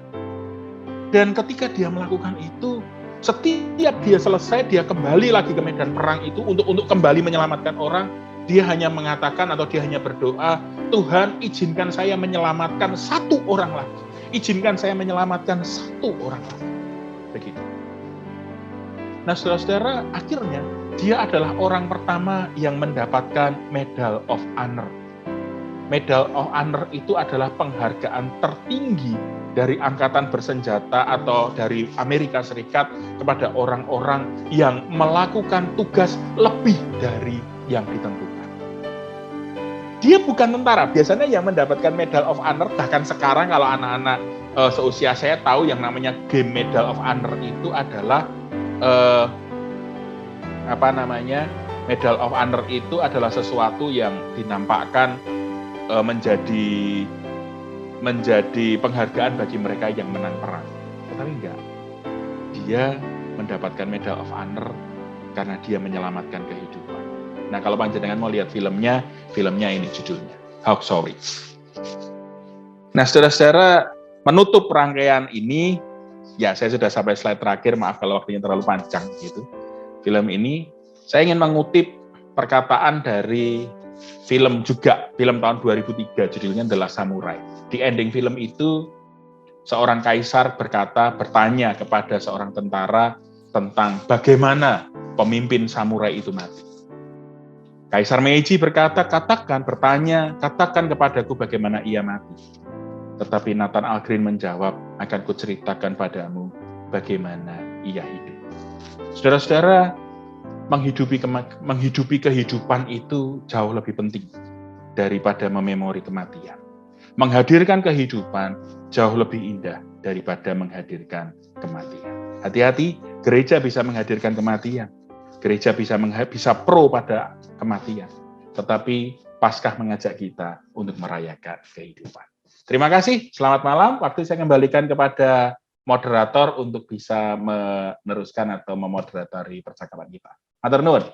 ketika dia melakukan itu, setiap dia selesai, dia kembali lagi ke medan perang itu untuk kembali menyelamatkan orang. Dia hanya mengatakan atau dia hanya berdoa, Tuhan izinkan saya menyelamatkan satu orang lagi. Izinkan saya menyelamatkan satu orang lagi. Begitu. Nah, saudara-saudara, akhirnya dia adalah orang pertama yang mendapatkan Medal of Honor. Medal of Honor itu adalah penghargaan tertinggi dari angkatan bersenjata atau dari Amerika Serikat kepada orang-orang yang melakukan tugas lebih dari yang ditentukan. Dia bukan tentara. Biasanya yang mendapatkan Medal of Honor, bahkan sekarang kalau anak-anak seusia saya tahu yang namanya game Medal of Honor itu adalah Medal of Honor itu adalah sesuatu yang dinampakkan menjadi menjadi penghargaan bagi mereka yang menang perang. Tetapi enggak. Dia mendapatkan Medal of Honor karena dia menyelamatkan kehidupan. Nah, kalau panjenengan mau lihat filmnya ini judulnya, Hawksaway. Nah, saudara-saudara, menutup rangkaian ini, ya saya sudah sampai slide terakhir, maaf kalau waktunya terlalu panjang gitu. Film ini, saya ingin mengutip perkataan dari film tahun 2003, judulnya The Last Samurai. Di ending film itu, seorang kaisar bertanya kepada seorang tentara tentang bagaimana pemimpin samurai itu mati. Kaisar Meiji berkata, katakan kepadaku bagaimana ia mati. Tetapi Nathan Algren menjawab, akan kuceritakan padamu bagaimana ia hidup. Saudara-saudara, menghidupi kehidupan itu jauh lebih penting daripada mememori kematian. Menghadirkan kehidupan jauh lebih indah daripada menghadirkan kematian. Hati-hati, gereja bisa menghadirkan kematian. Gereja bisa pro pada kematian. Tetapi Paskah mengajak kita untuk merayakan kehidupan. Terima kasih, selamat malam. Waktu saya kembalikan kepada moderator untuk bisa meneruskan atau memoderatori percakapan kita. Matur nuwun.